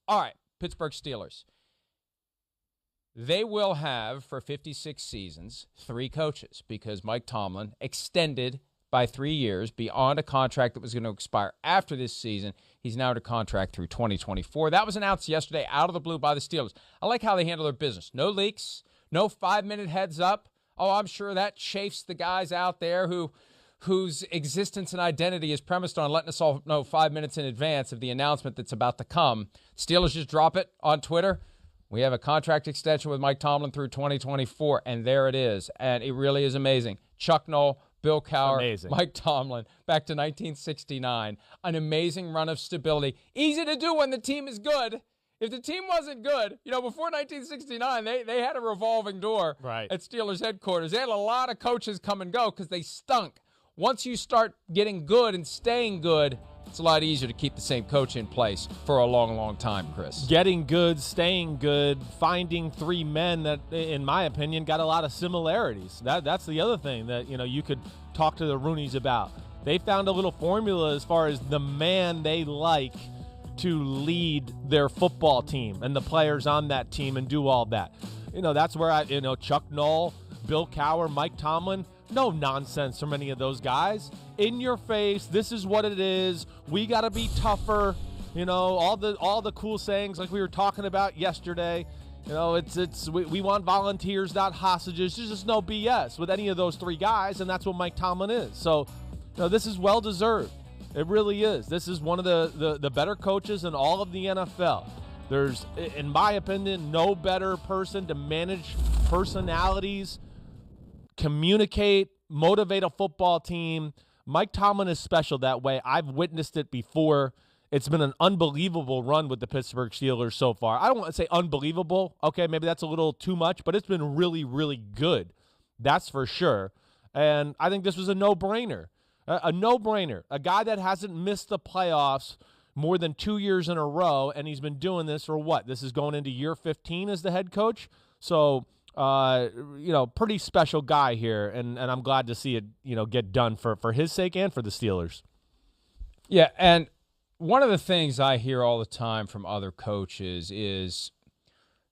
All right, Pittsburgh Steelers. They will have, for 56 seasons, 3 coaches because Mike Tomlin extended by 3 years beyond a contract that was going to expire after this season. He's now under contract through 2024. That was announced yesterday out of the blue by the Steelers. I like how they handle their business. No leaks, no 5-minute heads up. Oh, I'm sure that chafes the guys out there whose existence and identity is premised on letting us all know 5 minutes in advance of the announcement that's about to come. Steelers just drop it on Twitter. We have a contract extension with Mike Tomlin through 2024, and there it is. And it really is amazing. Chuck Noll, Bill Cowher, Mike Tomlin, back to 1969. An amazing run of stability. Easy to do when the team is good. If the team wasn't good, before 1969, they had a revolving door at Steelers headquarters. They had a lot of coaches come and go because they stunk. Once you start getting good and staying good, it's a lot easier to keep the same coach in place for a long, long time, Chris. Getting good, staying good, finding 3 men that, in my opinion, got a lot of similarities. That's the other thing that, you could talk to the Rooneys about. They found a little formula as far as the man they like to lead their football team and the players on that team and do all that. That's where Chuck Noll, Bill Cowher, Mike Tomlin, no nonsense from any of those guys. In your face, this is what it is. We got to be tougher. All the cool sayings like we were talking about yesterday. We want volunteers, not hostages. There's just no BS with any of those 3 guys, and that's what Mike Tomlin is. So, this is well-deserved. It really is. This is one of the better coaches in all of the NFL. There's, in my opinion, no better person to manage personalities, communicate, motivate a football team. Mike Tomlin is special that way. I've witnessed it before. It's been an unbelievable run with the Pittsburgh Steelers so far. I don't want to say unbelievable. Okay, maybe that's a little too much, but it's been really, really good. That's for sure. And I think this was a no-brainer. A no-brainer. A guy that hasn't missed the playoffs more than 2 years in a row, and he's been doing this for what? This is going into year 15 as the head coach. So, pretty special guy here, and I'm glad to see it, get done for his sake and for the Steelers. Yeah, and one of the things I hear all the time from other coaches is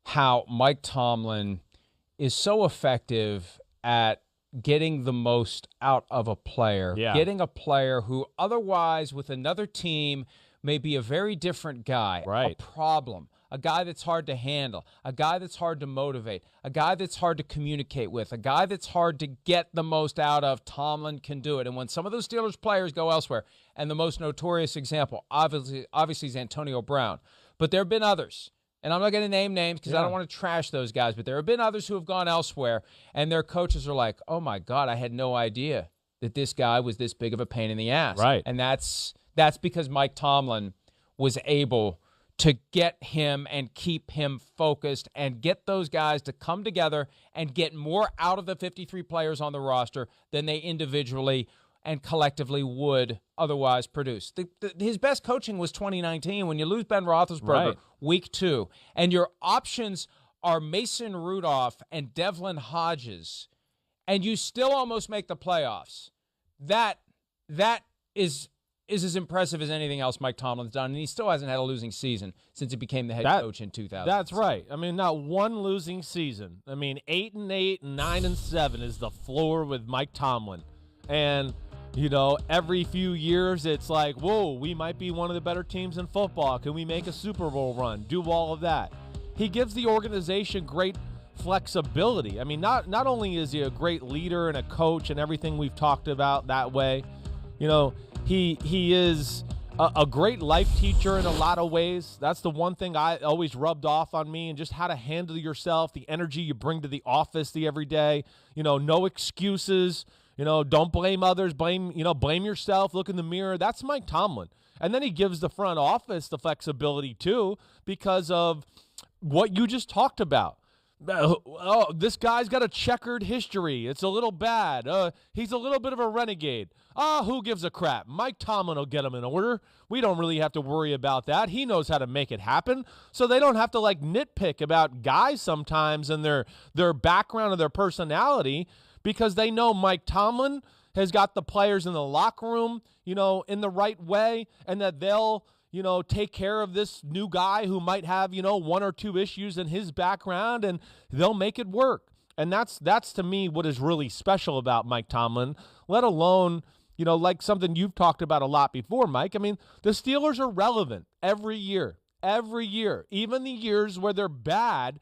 how Mike Tomlin is so effective at getting the most out of a player, getting a player who otherwise with another team may be a very different guy, a problem, a guy that's hard to handle, a guy that's hard to motivate, a guy that's hard to communicate with, a guy that's hard to get the most out of. Tomlin can do it. And when some of those Steelers players go elsewhere, and the most notorious example, obviously is Antonio Brown, but there have been others. And I'm not going to name names because I don't want to trash those guys, but there have been others who have gone elsewhere, and their coaches are like, oh, my God, I had no idea that this guy was this big of a pain in the ass. Right. And that's because Mike Tomlin was able to get him and keep him focused and get those guys to come together and get more out of the 53 players on the roster than they individually and collectively would otherwise produce. His best coaching was 2019 when you lose Ben Roethlisberger week 2, and your options are Mason Rudolph and Devlin Hodges, and you still almost make the playoffs. That is as impressive as anything else Mike Tomlin's done, and he still hasn't had a losing season since he became the head coach in 2000. That's right. I mean, not one losing season. I mean, 8-8 and 9-7 is the floor with Mike Tomlin, and every few years it's like, whoa, we might be one of the better teams in football. Can we make a Super Bowl run? Do all of that. He gives the organization great flexibility. I mean, not only is he a great leader and a coach and everything we've talked about that way, he is a great life teacher in a lot of ways. That's the one thing I always rubbed off on me, and just how to handle yourself, the energy you bring to the office every day. No excuses. Don't blame others. Blame yourself. Look in the mirror. That's Mike Tomlin. And then he gives the front office the flexibility too because of what you just talked about. Oh, this guy's got a checkered history. It's a little bad. He's a little bit of a renegade. Who gives a crap? Mike Tomlin will get him in order. We don't really have to worry about that. He knows how to make it happen. So they don't have to nitpick about guys sometimes and their background and their personality, because they know Mike Tomlin has got the players in the locker room, in the right way, and that they'll, take care of this new guy who might have, one or two issues in his background, and they'll make it work. And that's to me what is really special about Mike Tomlin, let alone, like something you've talked about a lot before, Mike. I mean, the Steelers are relevant every year, even the years where they're bad,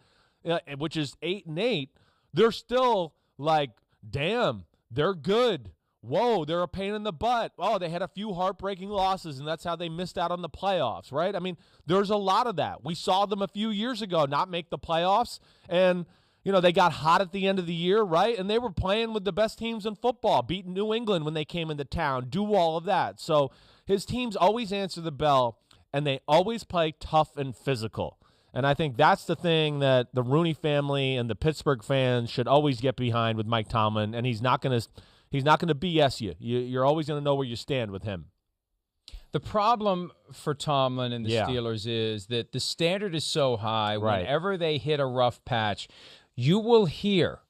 which is 8-8, they're still like, damn, they're good. Whoa, they're a pain in the butt. Oh, they had a few heartbreaking losses, and that's how they missed out on the playoffs, right? I mean, there's a lot of that. We saw them a few years ago not make the playoffs, and, they got hot at the end of the year, right? And they were playing with the best teams in football, beating New England when they came into town, do all of that. So his teams always answer the bell, and they always play tough and physical. And I think that's the thing that the Rooney family and the Pittsburgh fans should always get behind with Mike Tomlin, and he's not going to BS you. You're always going to know where you stand with him. The problem for Tomlin and the Steelers is that the standard is so high. Right. Whenever they hit a rough patch, you will hear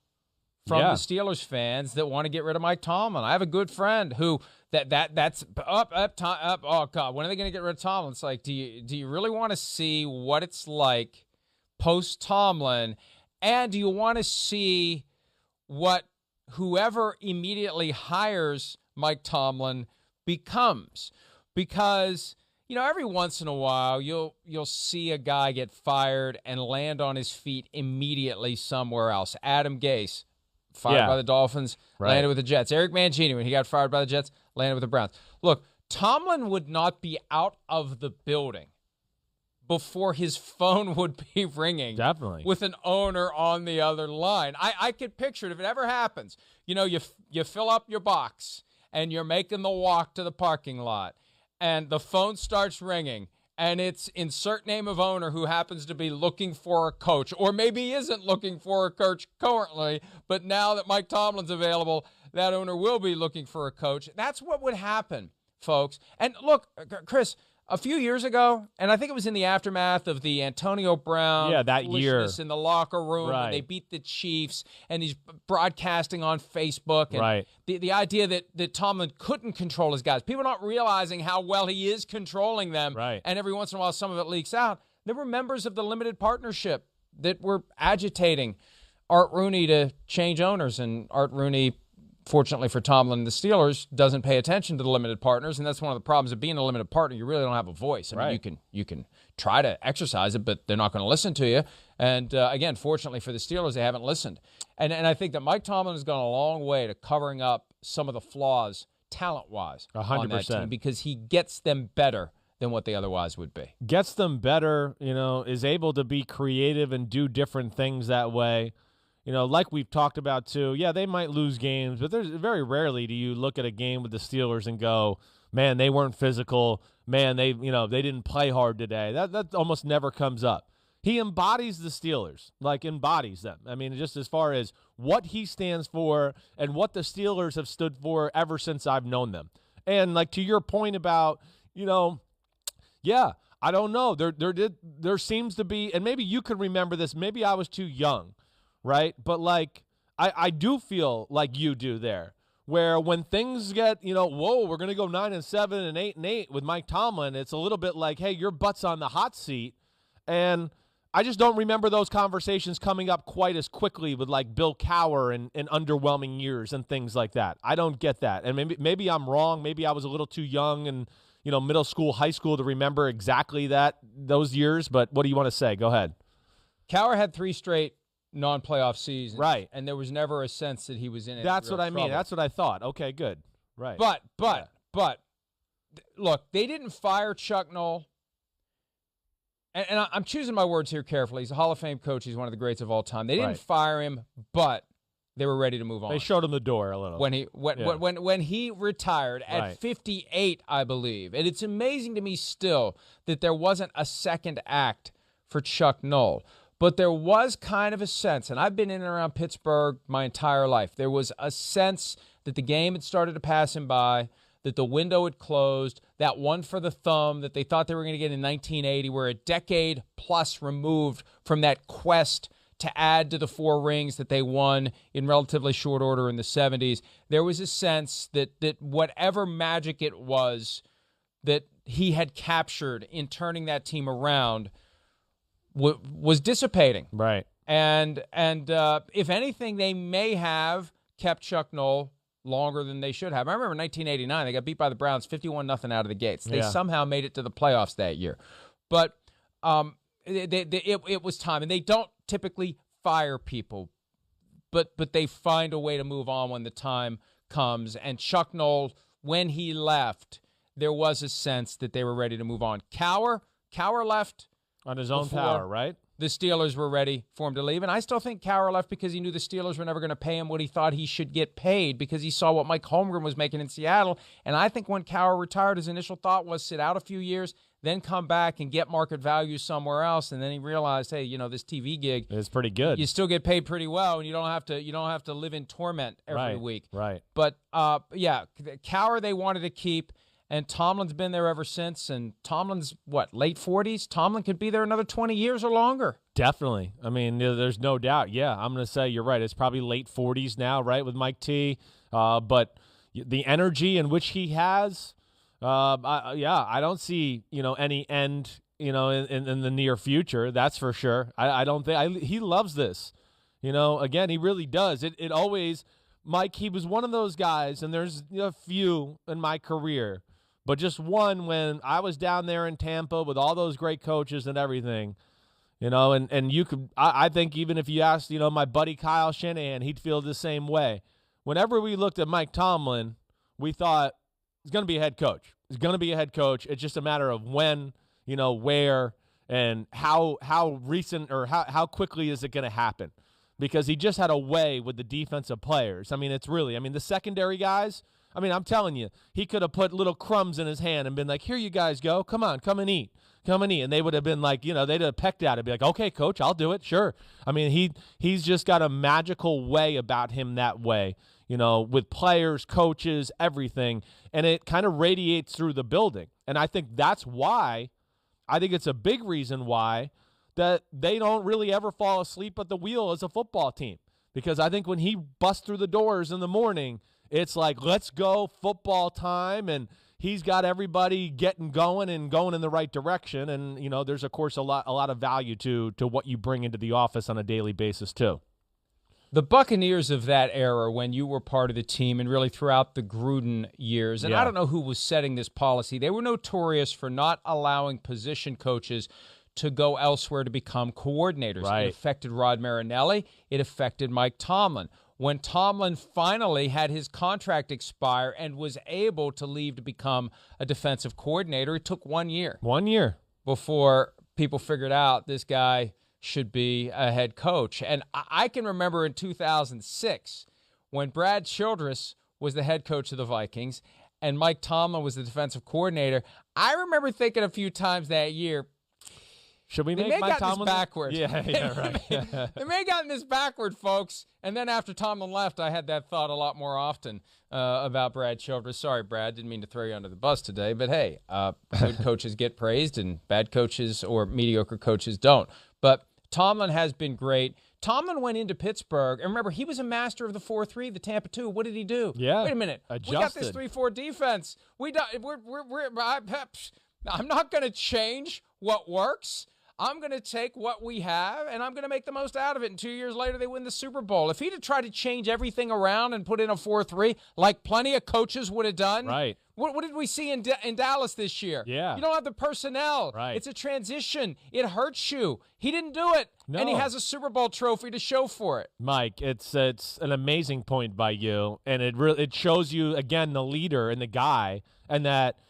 from the Steelers fans that want to get rid of Mike Tomlin. I have a good friend who that's up. Oh God, when are they going to get rid of Tomlin? It's like, do you really want to see what it's like post Tomlin, and do you want to see what whoever immediately hires Mike Tomlin becomes? Because, every once in a while you'll see a guy get fired and land on his feet immediately somewhere else. Adam Gase, fired by the Dolphins, landed with the Jets. Eric Mangini, when he got fired by the Jets, landed with the Browns. Look, Tomlin would not be out of the building before his phone would be ringing. Definitely. With an owner on the other line. I could picture it if it ever happens. You fill up your box and you're making the walk to the parking lot and the phone starts ringing and it's insert name of owner who happens to be looking for a coach, or maybe isn't looking for a coach currently, but now that Mike Tomlin's available, that owner will be looking for a coach. That's what would happen, folks. And look, Chris, a few years ago, and I think it was in the aftermath of the Antonio Brown that year in the locker room when they beat the Chiefs, and he's broadcasting on Facebook. And the idea that Tomlin couldn't control his guys. People not realizing how well he is controlling them. And every once in a while, some of it leaks out. There were members of the limited partnership that were agitating Art Rooney to change owners, and Art Rooney, fortunately for Tomlin and the Steelers, doesn't pay attention to the limited partners, and that's one of the problems of being a limited partner. You really don't have a voice. I mean, you can try to exercise it, but they're not going to listen to you. And again, fortunately for the Steelers, they haven't listened. And I think that Mike Tomlin has gone a long way to covering up some of the flaws, talent-wise, 100%, on that team, because he gets them better than what they otherwise would be. Gets them better, is able to be creative and do different things that way. Like we've talked about too, they might lose games, but there's very rarely do you look at a game with the Steelers and go, man, they weren't physical. Man, they didn't play hard today. That almost never comes up. He embodies the Steelers, embodies them. I mean, just as far as what he stands for and what the Steelers have stood for ever since I've known them. And to your point about, I don't know. There seems to be, and maybe you could remember this. Maybe I was too young. Right? But I do feel like you do there, where when things get, whoa, we're going to go 9-7 and 8-8 with Mike Tomlin, it's a little bit like, hey, your butt's on the hot seat. And I just don't remember those conversations coming up quite as quickly with Bill Cowher and underwhelming years and things like that. I don't get that. And maybe I'm wrong. Maybe I was a little too young and, middle school, high school to remember exactly those years. But what do you want to say? Go ahead. Cowher had 3 straight non-playoff seasons. Right. And there was never a sense that he was in it. That's what I mean. That's what I thought. Okay, good. Right. But look, they didn't fire Chuck Noll. And I'm choosing my words here carefully. He's a Hall of Fame coach. He's one of the greats of all time. They didn't fire him, but they were ready to move on. They showed him the door a little. When he retired at 58, I believe. And it's amazing to me still that there wasn't a second act for Chuck Noll. But there was kind of a sense, and I've been in and around Pittsburgh my entire life, there was a sense that the game had started to pass him by, that the window had closed, that one for the thumb that they thought they were going to get in 1980, we're a decade plus removed from that quest to add to the 4 rings that they won in relatively short order in the 70s. There was a sense that whatever magic it was that he had captured in turning that team around was dissipating. Right. And if anything, they may have kept Chuck Noll longer than they should have. I remember in 1989, they got beat by the Browns 51-0 out of the gates. They somehow made it to the playoffs that year. But it was time. And they don't typically fire people, but they find a way to move on when the time comes. And Chuck Noll, when he left, there was a sense that they were ready to move on. Cowher left on his own power, right? The Steelers were ready for him to leave, and I still think Cowher left because he knew the Steelers were never going to pay him what he thought he should get paid because he saw what Mike Holmgren was making in Seattle. And I think when Cowher retired, his initial thought was sit out a few years, then come back and get market value somewhere else. And then he realized, hey, this TV gig is pretty good. You still get paid pretty well, and you don't have to live in torment every week. Right. But Cowher they wanted to keep. And Tomlin's been there ever since. And Tomlin's, late 40s? Tomlin could be there another 20 years or longer. Definitely. I mean, there's no doubt. Yeah, I'm going to say you're right. It's probably late 40s now, right, with Mike T. But the energy in which he has, I don't see, any end, in the near future. That's for sure. I don't think he loves this. Again, he really does. It always, Mike, he was one of those guys, and there's a few in my career, but just one when I was down there in Tampa with all those great coaches and everything, and you could, I think even if you asked, my buddy Kyle Shanahan, he'd feel the same way. Whenever we looked at Mike Tomlin, we thought he's going to be a head coach. He's going to be a head coach. It's just a matter of when, where, and how recent or how quickly is it going to happen? Because he just had a way with the defensive players. I mean, the secondary guys, I'm telling you, he could have put little crumbs in his hand and been like, here you guys go. Come on, come and eat. And they would have been like, they'd have pecked at it, be like, okay, coach, I'll do it. Sure. He's just got a magical way about him that way, with players, coaches, everything. And it kind of radiates through the building. And I think that's why, I think it's a big reason why, that they don't really ever fall asleep at the wheel as a football team. Because I think when he busts through the doors in the morning, it's like, let's go, football time, and he's got everybody getting going and going in the right direction. And, there's, of course, a lot of value to what you bring into the office on a daily basis, too. The Buccaneers of that era, when you were part of the team and really throughout the Gruden years, and I don't know who was setting this policy, they were notorious for not allowing position coaches to go elsewhere to become coordinators. Right. It affected Rod Marinelli. It affected Mike Tomlin. When Tomlin finally had his contract expire and was able to leave to become a defensive coordinator, it took 1 year. 1 year. Before people figured out this guy should be a head coach. And I can remember in 2006 when Brad Childress was the head coach of the Vikings and Mike Tomlin was the defensive coordinator. I remember thinking a few times that year, should we make Mike Tomlin backward? Yeah, right. They may have gotten this backward, folks. And then after Tomlin left, I had that thought a lot more often about Brad Childress. Sorry, Brad, didn't mean to throw you under the bus today. But, hey, good coaches get praised and bad coaches or mediocre coaches don't. But Tomlin has been great. Tomlin went into Pittsburgh. And remember, he was a master of the 4-3, the Tampa 2. What did he do? Yeah. Wait a minute. Adjusted. We got this 3-4 defense. I'm not going to change what works. I'm going to take what we have, and I'm going to make the most out of it. And 2 years later, they win the Super Bowl. If he'd have tried to change everything around and put in a 4-3, like plenty of coaches would have done, right? What did we see in Dallas this year? Yeah. You don't have the personnel. Right. It's a transition. It hurts you. He didn't do it, and he has a Super Bowl trophy to show for it. Mike, it's an amazing point by you, and it shows you, again, the leader and the guy, and that –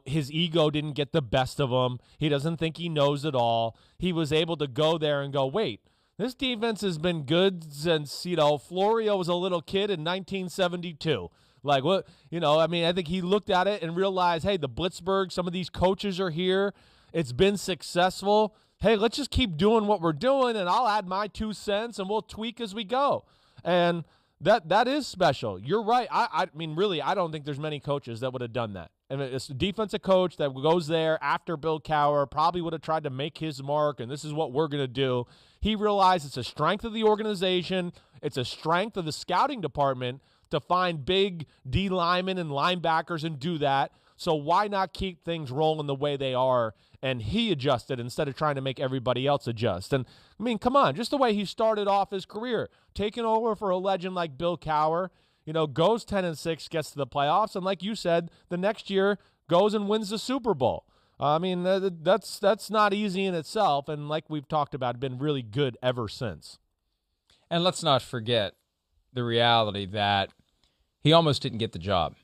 his ego didn't get the best of him. He doesn't think he knows it all. He was able to go there and go, wait, this defense has been good since, Florio was a little kid in 1972. Like, what, I think he looked at it and realized, hey, the Blitzburg, some of these coaches are here. It's been successful. Hey, let's just keep doing what we're doing, and I'll add my 2 cents, and we'll tweak as we go. And that is special. You're right. I mean, really, I don't think there's many coaches that would have done that. And it's a defensive coach that goes there after Bill Cowher, probably would have tried to make his mark, and this is what we're going to do. He realized it's a strength of the organization. It's a strength of the scouting department to find big D linemen and linebackers and do that. So why not keep things rolling the way they are? And he adjusted instead of trying to make everybody else adjust. And, I mean, come on, just the way he started off his career, taking over for a legend like Bill Cowher, goes 10-6, gets to the playoffs, and like you said, the next year goes and wins the Super Bowl. I mean, that's not easy in itself, and like we've talked about, been really good ever since. And let's not forget the reality that he almost didn't get the job.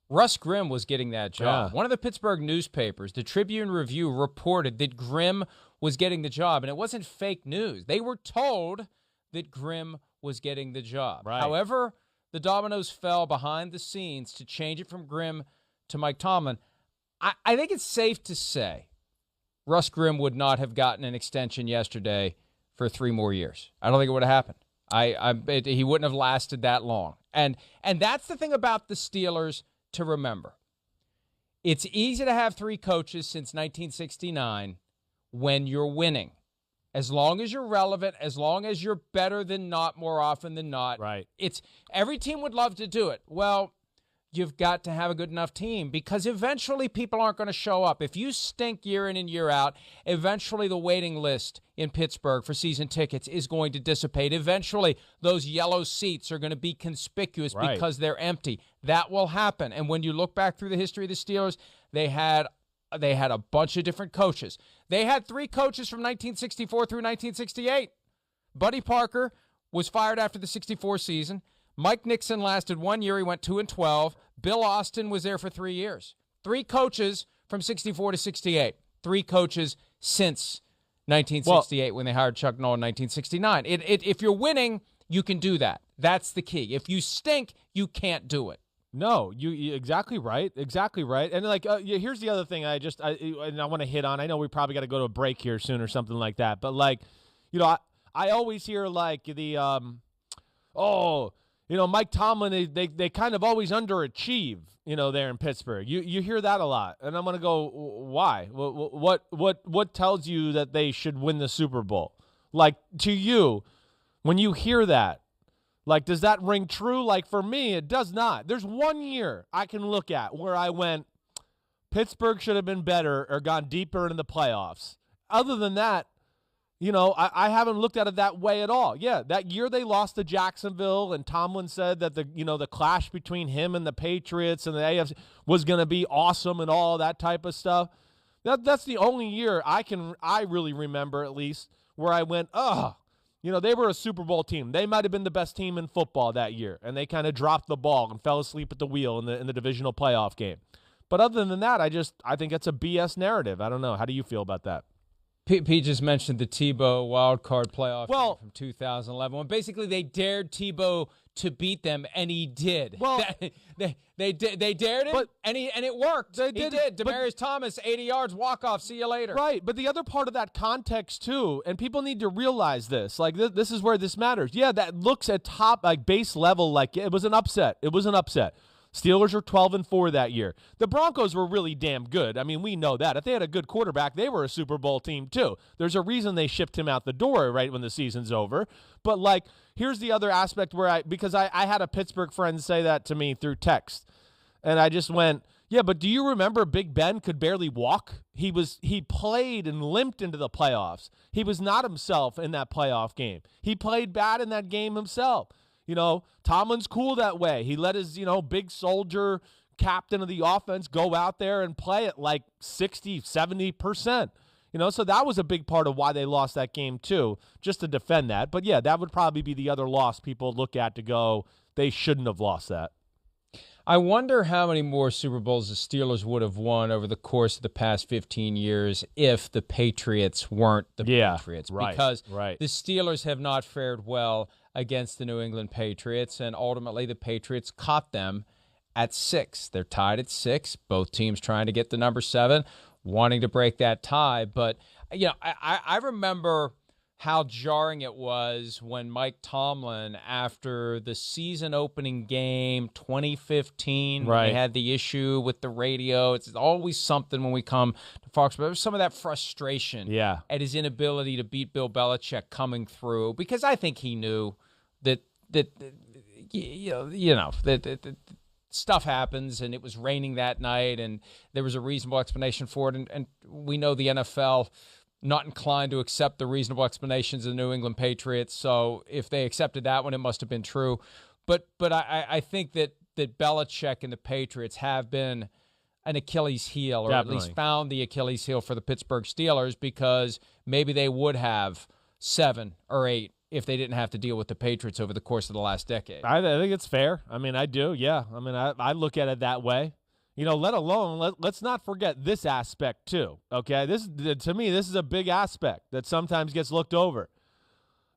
Russ Grimm was getting that job. Yeah. One of the Pittsburgh newspapers, the Tribune-Review, reported that Grimm was getting the job, and it wasn't fake news. They were told that Grimm was getting the job. Right. However, the dominoes fell behind the scenes to change it from Grimm to Mike Tomlin. I think it's safe to say Russ Grimm would not have gotten an extension yesterday for 3 more years. I don't think it would have happened. He wouldn't have lasted that long. And that's the thing about the Steelers to remember. It's easy to have 3 coaches since 1969 when you're winning. As long as you're relevant, as long as you're better than not more often than not. Right. Every team would love to do it. Well, you've got to have a good enough team because eventually people aren't going to show up. If you stink year in and year out, eventually the waiting list in Pittsburgh for season tickets is going to dissipate. Eventually those yellow seats are going to be conspicuous because they're empty. That will happen. And when you look back through the history of the Steelers, they had a bunch of different coaches. They had 3 coaches from 1964 through 1968. Buddy Parker was fired after the 64 season. Mike Nixon lasted 1 year. He went 2-12. Bill Austin was there for 3 years. 3 coaches from 64 to 68. 3 coaches since 1968 when they hired Chuck Noll in 1969. If you're winning, you can do that. That's the key. If you stink, you can't do it. No, you exactly right. Exactly right. And here's the other thing I want to hit on. I know we probably got to go to a break here soon or something like that. But I always hear Mike Tomlin, they kind of always underachieve, there in Pittsburgh. You hear that a lot. And I'm going to go, why? What tells you that they should win the Super Bowl? Like, to you, when you hear that, does that ring true? For me, it does not. There's 1 year I can look at where I went, Pittsburgh should have been better or gone deeper into the playoffs. Other than that, I haven't looked at it that way at all. Yeah, that year they lost to Jacksonville, and Tomlin said that the clash between him and the Patriots and the AFC was going to be awesome and all that type of stuff. That's the only year I really remember, at least, where I went, they were a Super Bowl team. They might have been the best team in football that year, and they kind of dropped the ball and fell asleep at the wheel in the divisional playoff game. But other than that, I think it's a BS narrative. I don't know. How do you feel about that? Pete just mentioned the Tebow wild card playoff game from 2011 when basically they dared Tebow to beat them, and he did. Well, they dared him, and it worked. They did. Demaryius Thomas, 80 yards, walk off. See you later. Right, but the other part of that context too, and people need to realize this. This is where this matters. Yeah, that looks at top base level like it was an upset. It was an upset. Steelers were 12-4 that year. The Broncos were really damn good. I mean, we know that. If they had a good quarterback, they were a Super Bowl team too. There's a reason they shipped him out the door right when the season's over. But here's the other aspect where because I had a Pittsburgh friend say that to me through text, and I just went, yeah, but do you remember Big Ben could barely walk? He played and limped into the playoffs. He was not himself in that playoff game. He played bad in that game himself. Tomlin's cool that way. He let his, big soldier captain of the offense go out there and play at 60, 70%. So that was a big part of why they lost that game too, just to defend that. But yeah, that would probably be the other loss people look at to go, they shouldn't have lost that. I wonder how many more Super Bowls the Steelers would have won over the course of the past 15 years if the Patriots weren't the Patriots. Right, because right. The Steelers have not fared well against the New England Patriots, and ultimately the Patriots caught them at 6. They're tied at 6. Both teams trying to get to number 7, wanting to break that tie. But, I remember how jarring it was when Mike Tomlin, after the season opening game 2015, when they had the issue with the radio. It's always something when we come to Fox, but there was some of that frustration at his inability to beat Bill Belichick coming through, because I think he knew that stuff happens, and it was raining that night, and there was a reasonable explanation for it. And we know the NFL not inclined to accept the reasonable explanations of the New England Patriots. So if they accepted that one, it must have been true. But I think that Belichick and the Patriots have been an Achilles heel, or Definitely. at least found the Achilles heel for the Pittsburgh Steelers, because maybe they would have 7 or 8 if they didn't have to deal with the Patriots over the course of the last decade. I think it's fair. I mean, I do, yeah. I mean, I look at it that way. You know, let alone, let's not forget this aspect too, okay? To me, this is a big aspect that sometimes gets looked over.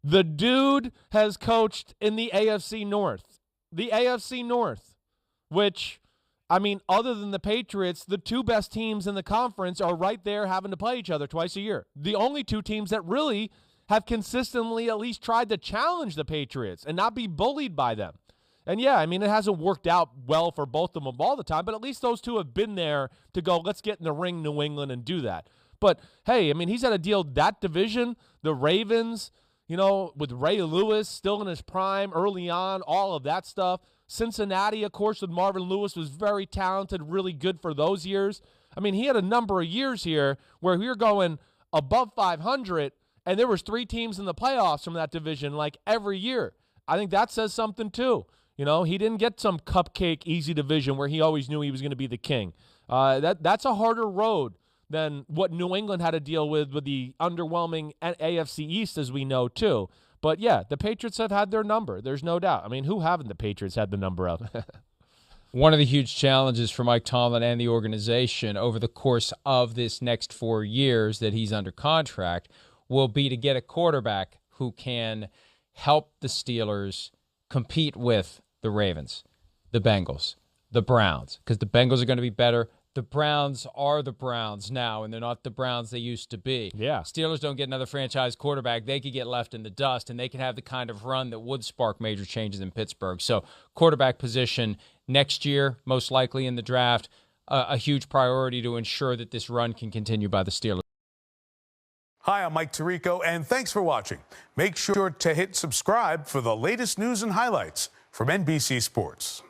The dude has coached in the AFC North. The AFC North, which, I mean, other than the Patriots, the 2 best teams in the conference are right there having to play each other twice a year. The only 2 teams that really have consistently at least tried to challenge the Patriots and not be bullied by them. And, yeah, I mean, it hasn't worked out well for both of them all the time, but at least those 2 have been there to go, let's get in the ring, New England, and do that. But, hey, I mean, he's had to deal with that division, the Ravens, you know, with Ray Lewis still in his prime early on, all of that stuff. Cincinnati, of course, with Marvin Lewis, was very talented, really good for those years. I mean, he had a number of years here where we were going above 500, and there was 3 teams in the playoffs from that division, like, every year. I think that says something, too. You know, he didn't get some cupcake, easy division where he always knew he was going to be the king. That's a harder road than what New England had to deal with the underwhelming AFC East, as we know, too. But, yeah, the Patriots have had their number. There's no doubt. I mean, who haven't the Patriots had the number of? One of the huge challenges for Mike Tomlin and the organization over the course of this next 4 years that he's under contract will be to get a quarterback who can help the Steelers compete with the Ravens, the Bengals, the Browns, because the Bengals are going to be better. The Browns are the Browns now, and they're not the Browns they used to be. Yeah. Steelers don't get another franchise quarterback. They could get left in the dust, and they could have the kind of run that would spark major changes in Pittsburgh. So quarterback position next year, most likely in the draft, a huge priority to ensure that this run can continue by the Steelers. Hi, I'm Mike Tirico, and thanks for watching. Make sure to hit subscribe for the latest news and highlights from NBC Sports.